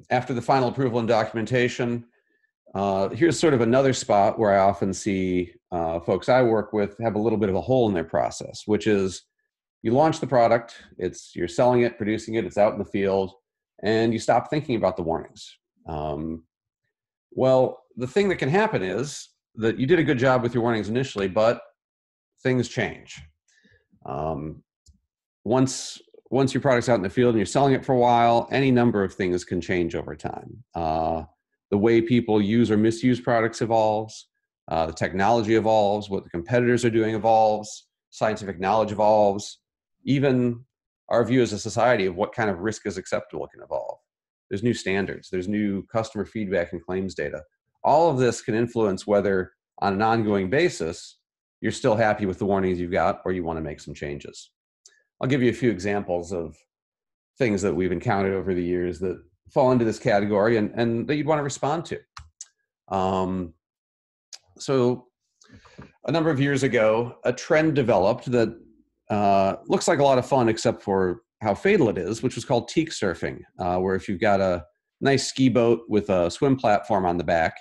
After the final approval and documentation, here's sort of another spot where I often see folks I work with have a little bit of a hole in their process, which is you launch the product, you're selling it, producing it, it's out in the field, and you stop thinking about the warnings. Well, the thing that can happen is that you did a good job with your warnings initially, but things change. Once your product's out in the field and you're selling it for a while, any number of things can change over time. The way people use or misuse products evolves, the technology evolves, what the competitors are doing evolves, scientific knowledge evolves, even our view as a society of what kind of risk is acceptable can evolve. There's new standards, there's new customer feedback and claims data. All of this can influence whether on an ongoing basis, you're still happy with the warnings you've got or you want to make some changes. I'll give you a few examples of things that we've encountered over the years that fall into this category and that you'd want to respond to. So a number of years ago, a trend developed that looks like a lot of fun except for how fatal it is, which was called teak surfing, where if you've got a nice ski boat with a swim platform on the back,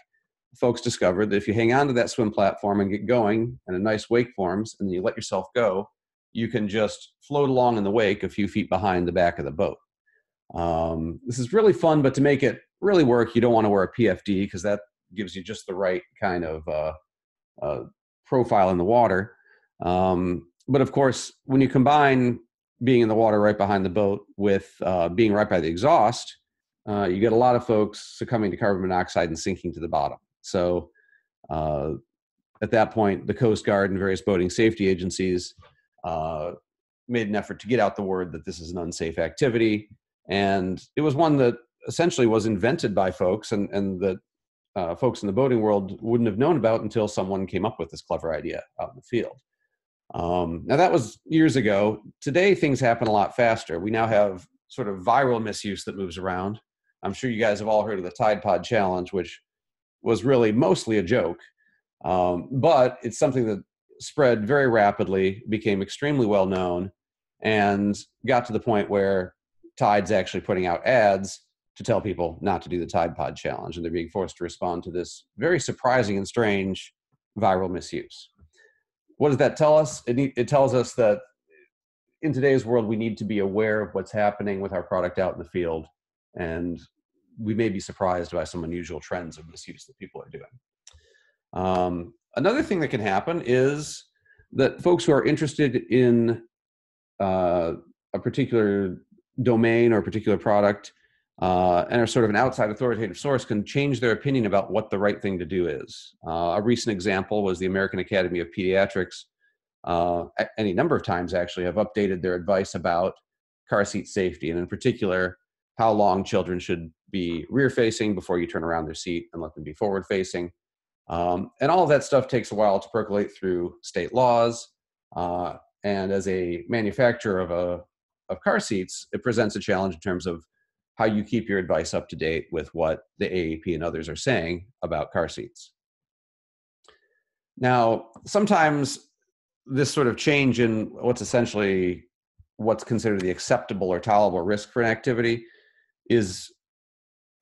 folks discovered that if you hang on to that swim platform and get going and a nice wake forms and you let yourself go, you can just float along in the wake a few feet behind the back of the boat. This is really fun, but to make it really work, you don't want to wear a PFD because that gives you just the right kind of profile in the water. But of course, when you combine being in the water right behind the boat with being right by the exhaust, you get a lot of folks succumbing to carbon monoxide and sinking to the bottom. So at that point, the Coast Guard and various boating safety agencies made an effort to get out the word that this is an unsafe activity. And it was one that essentially was invented by folks and that folks in the boating world wouldn't have known about until someone came up with this clever idea out in the field. Now that was years ago. Today, things happen a lot faster. We now have sort of viral misuse that moves around. I'm sure you guys have all heard of the Tide Pod Challenge, which was really mostly a joke. But it's something that spread very rapidly, became extremely well known, and got to the point where Tide's actually putting out ads to tell people not to do the Tide Pod Challenge, and they're being forced to respond to this very surprising and strange viral misuse. What does that tell us? It tells us that in today's world, we need to be aware of what's happening with our product out in the field, and we may be surprised by some unusual trends of misuse that people are doing. Another thing that can happen is that folks who are interested in a particular domain or a particular product and are sort of an outside authoritative source can change their opinion about what the right thing to do is. A recent example was the American Academy of Pediatrics. Any number of times actually have updated their advice about car seat safety, and in particular, how long children should be rear facing before you turn around their seat and let them be forward facing. And all of that stuff takes a while to percolate through state laws. And as a manufacturer of car seats, it presents a challenge in terms of how you keep your advice up to date with what the AAP and others are saying about car seats. Now, sometimes this sort of change in what's essentially what's considered the acceptable or tolerable risk for an activity is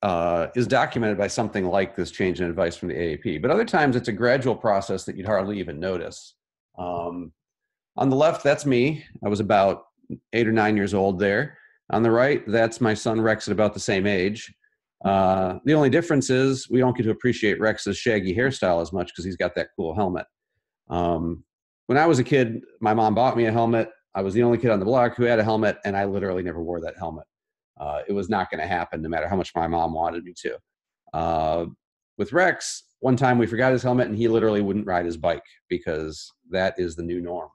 documented by something like this change in advice from the AAP. But other times it's a gradual process that you'd hardly even notice. On the left, that's me. I was about 8 or 9 years old there. On the right, that's my son Rex at about the same age. The only difference is we don't get to appreciate Rex's shaggy hairstyle as much because he's got that cool helmet. When I was a kid, my mom bought me a helmet. I was the only kid on the block who had a helmet, and I literally never wore that helmet. It was not going to happen no matter how much my mom wanted me to. With Rex, one time we forgot his helmet and he literally wouldn't ride his bike because that is the new norm.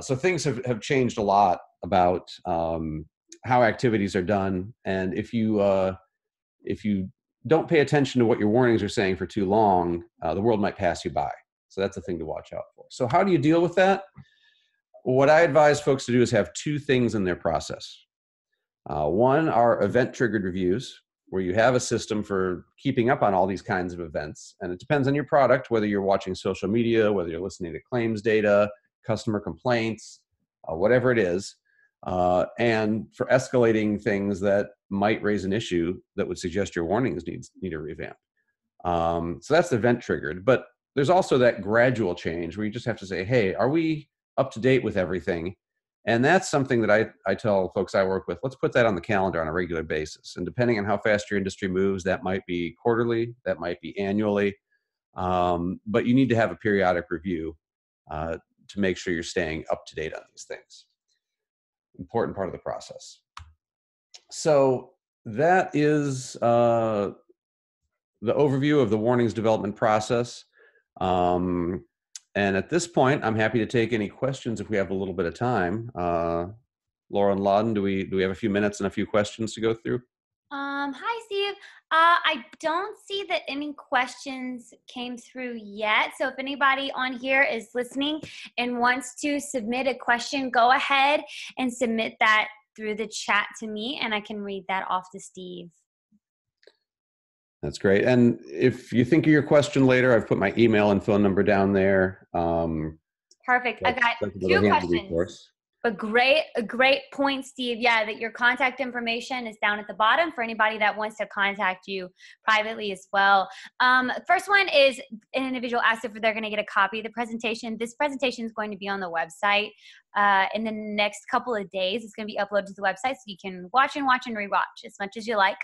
So things have changed a lot about how activities are done. And if you don't pay attention to what your warnings are saying for too long, the world might pass you by. So that's a thing to watch out for. So how do you deal with that? What I advise folks to do is have two things in their process. One are event-triggered reviews, where you have a system for keeping up on all these kinds of events. And it depends on your product, whether you're watching social media, whether you're listening to claims data, customer complaints, whatever it is. And for escalating things that might raise an issue that would suggest your warnings need a revamp. So that's event-triggered. But there's also that gradual change where you just have to say, hey, are we up to date with everything? And that's something that I tell folks I work with, let's put that on the calendar on a regular basis. And depending on how fast your industry moves, that might be quarterly, that might be annually. But you need to have a periodic review to make sure you're staying up to date on these things. Important part of the process. So that is the overview of the warnings development process. And at this point, I'm happy to take any questions if we have a little bit of time. Laura and Loudon, do we have a few minutes and a few questions to go through? Hi, Steve. I don't see that any questions came through yet. So if anybody on here is listening and wants to submit a question, go ahead and submit that through the chat to me, and I can read that off to Steve. That's great. And if you think of your question later, I've put my email and phone number down there. Perfect. I got 2 questions. A great point, Steve. Yeah, that your contact information is down at the bottom for anybody that wants to contact you privately as well. First one is an individual asked if they're going to get a copy of the presentation. This presentation is going to be on the website in the next couple of days. It's going to be uploaded to the website so you can watch and rewatch as much as you like.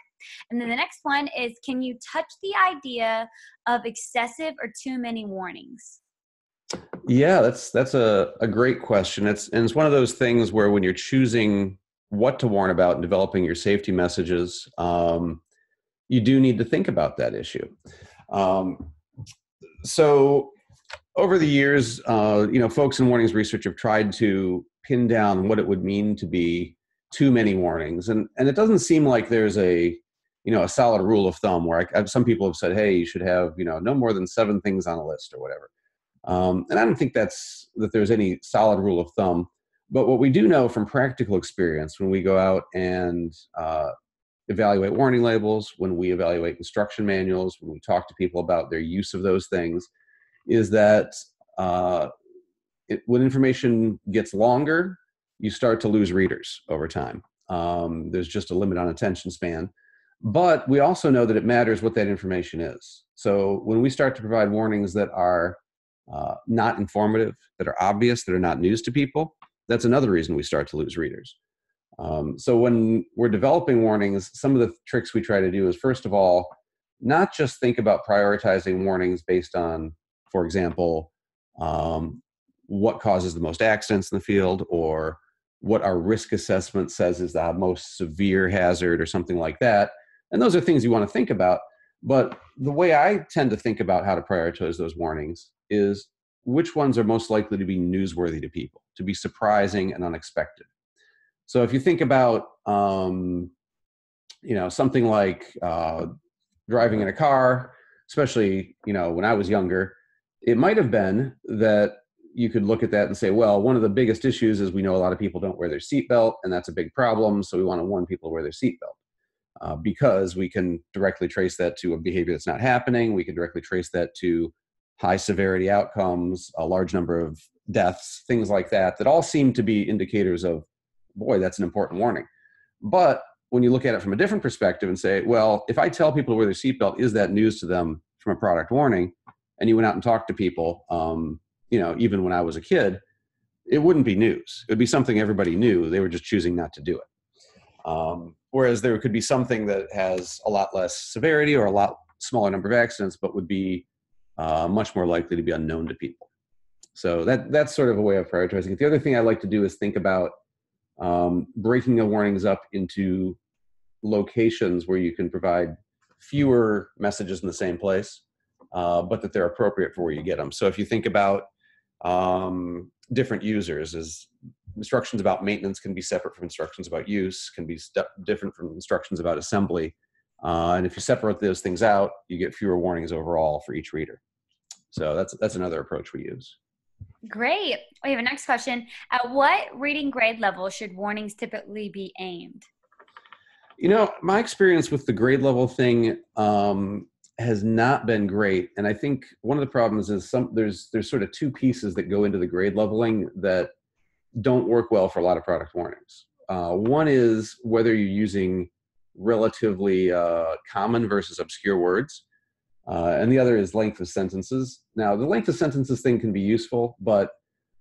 And then the next one is, can you touch the idea of excessive or too many warnings? Yeah, that's a great question. It's one of those things where when you're choosing what to warn about and developing your safety messages, you do need to think about that issue. So over the years, folks in warnings research have tried to pin down what it would mean to be too many warnings, and it doesn't seem like there's a solid rule of thumb where some people have said, hey, you should have no more than 7 things on a list or whatever. And I don't think that there's any solid rule of thumb. But what we do know from practical experience, when we go out and evaluate warning labels, when we evaluate instruction manuals, when we talk to people about their use of those things, is that when information gets longer, you start to lose readers over time. There's just a limit on attention span. But we also know that it matters what that information is. So when we start to provide warnings that are not informative, that are obvious, that are not news to people, that's another reason we start to lose readers. So when we're developing warnings, some of the tricks we try to do is, first of all, not just think about prioritizing warnings based on, for example, what causes the most accidents in the field, or what our risk assessment says is the most severe hazard or something like that. And those are things you want to think about. But the way I tend to think about how to prioritize those warnings is which ones are most likely to be newsworthy to people, to be surprising and unexpected. So if you think about, something like driving in a car, especially, when I was younger, it might have been that you could look at that and say, well, one of the biggest issues is we know a lot of people don't wear their seatbelt, and that's a big problem. So we want to warn people to wear their seatbelt because we can directly trace that to a behavior that's not happening. We can directly trace that to high severity outcomes, a large number of deaths, things like that, that all seem to be indicators of, boy, that's an important warning. But when you look at it from a different perspective and say, well, if I tell people to wear their seatbelt, is that news to them from a product warning? And you went out and talked to people, even when I was a kid, it wouldn't be news. It would be something everybody knew. They were just choosing not to do it. Whereas there could be something that has a lot less severity or a lot smaller number of accidents, but would be much more likely to be unknown to people. So that's sort of a way of prioritizing it. The other thing I like to do is think about breaking the warnings up into locations where you can provide fewer messages in the same place, but that they're appropriate for where you get them. So if you think about different users, as instructions about maintenance can be separate from instructions about use, can be different from instructions about assembly. And if you separate those things out, you get fewer warnings overall for each reader. So that's another approach we use. Great. We have a next question. At what reading grade level should warnings typically be aimed? My experience with the grade level thing has not been great. And I think one of the problems is there's sort of 2 pieces that go into the grade leveling that don't work well for a lot of product warnings. One is whether you're using relatively common versus obscure words. And the other is length of sentences. Now, the length of sentences thing can be useful, but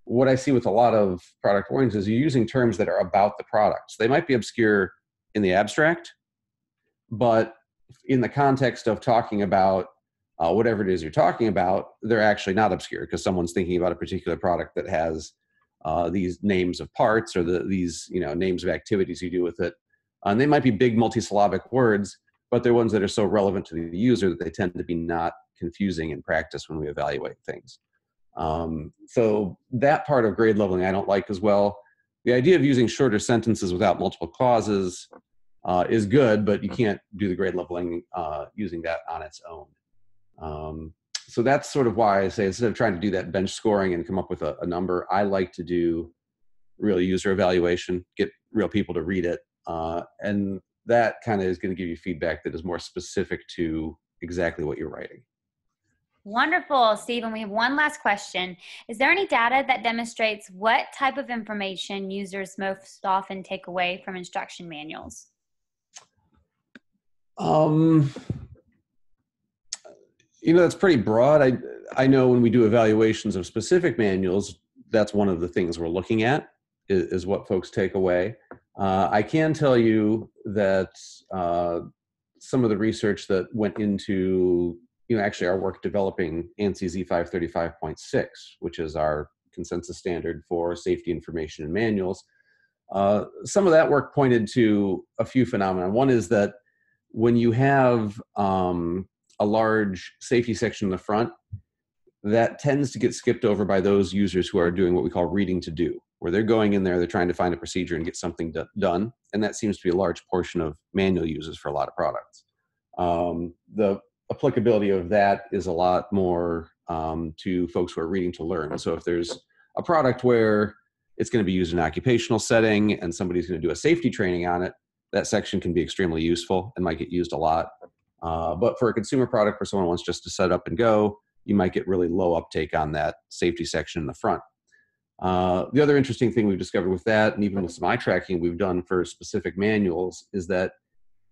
what I see with a lot of product warnings is you're using terms that are about the products. They might be obscure in the abstract, but in the context of talking about whatever it is you're talking about, they're actually not obscure because someone's thinking about a particular product that has these names of parts or these names of activities you do with it. And they might be big multisyllabic words, but they're ones that are so relevant to the user that they tend to be not confusing in practice when we evaluate things. So that part of grade leveling I don't like as well. the idea of using shorter sentences without multiple clauses is good, but you can't do the grade leveling using that on its own. So that's sort of why I say, instead of trying to do that bench scoring and come up with a number, I like to do real user evaluation, get real people to read it. And that kind of is going to give you feedback that is more specific to exactly what you're writing. Wonderful, Steve. And we have one last question. Is there any data that demonstrates what type of information users most often take away from instruction manuals? That's pretty broad. I know when we do evaluations of specific manuals, that's one of the things we're looking at, is what folks take away. I can tell you that some of the research that went into, actually our work developing ANSI Z535.4, which is our consensus standard for safety information in manuals, some of that work pointed to a few phenomena. One is that when you have a large safety section in the front, that tends to get skipped over by those users who are doing what we call reading to do, where they're going in there, they're trying to find a procedure and get something done. And that seems to be a large portion of manual users for a lot of products. The applicability of that is a lot more to folks who are reading to learn. So if there's a product where it's going to be used in an occupational setting and somebody's going to do a safety training on it, that section can be extremely useful and might get used a lot. But for a consumer product where someone wants just to set up and go, you might get really low uptake on that safety section in the front. The other interesting thing we've discovered with that, and even with some eye tracking we've done for specific manuals, is that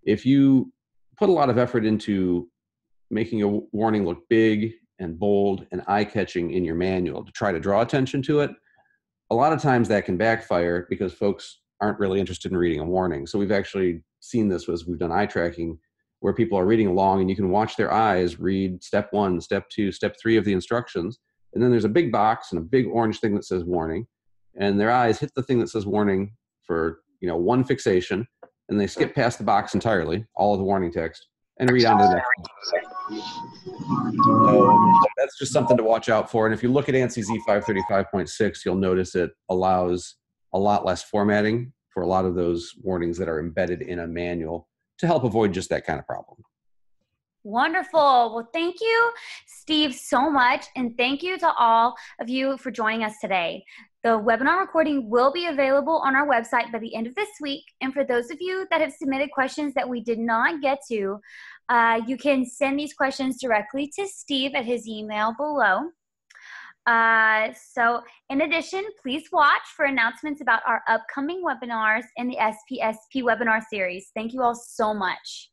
if you put a lot of effort into making a warning look big and bold and eye-catching in your manual to try to draw attention to it, a lot of times that can backfire because folks aren't really interested in reading a warning. So we've actually seen this as we've done eye tracking, where people are reading along and you can watch their eyes read step 1, step 2, step 3 of the instructions. And then there's a big box and a big orange thing that says warning. And their eyes hit the thing that says warning for, one fixation. And they skip past the box entirely, all of the warning text, and read on to the next. So that's just something to watch out for. And if you look at ANSI Z535.4, you'll notice it allows a lot less formatting for a lot of those warnings that are embedded in a manual to help avoid just that kind of problem. Wonderful. Well, thank you, Steve, so much. And thank you to all of you for joining us today. The webinar recording will be available on our website by the end of this week. And for those of you that have submitted questions that we did not get to, you can send these questions directly to Steve at his email below. So in addition, please watch for announcements about our upcoming webinars in the SPSP webinar series. Thank you all so much.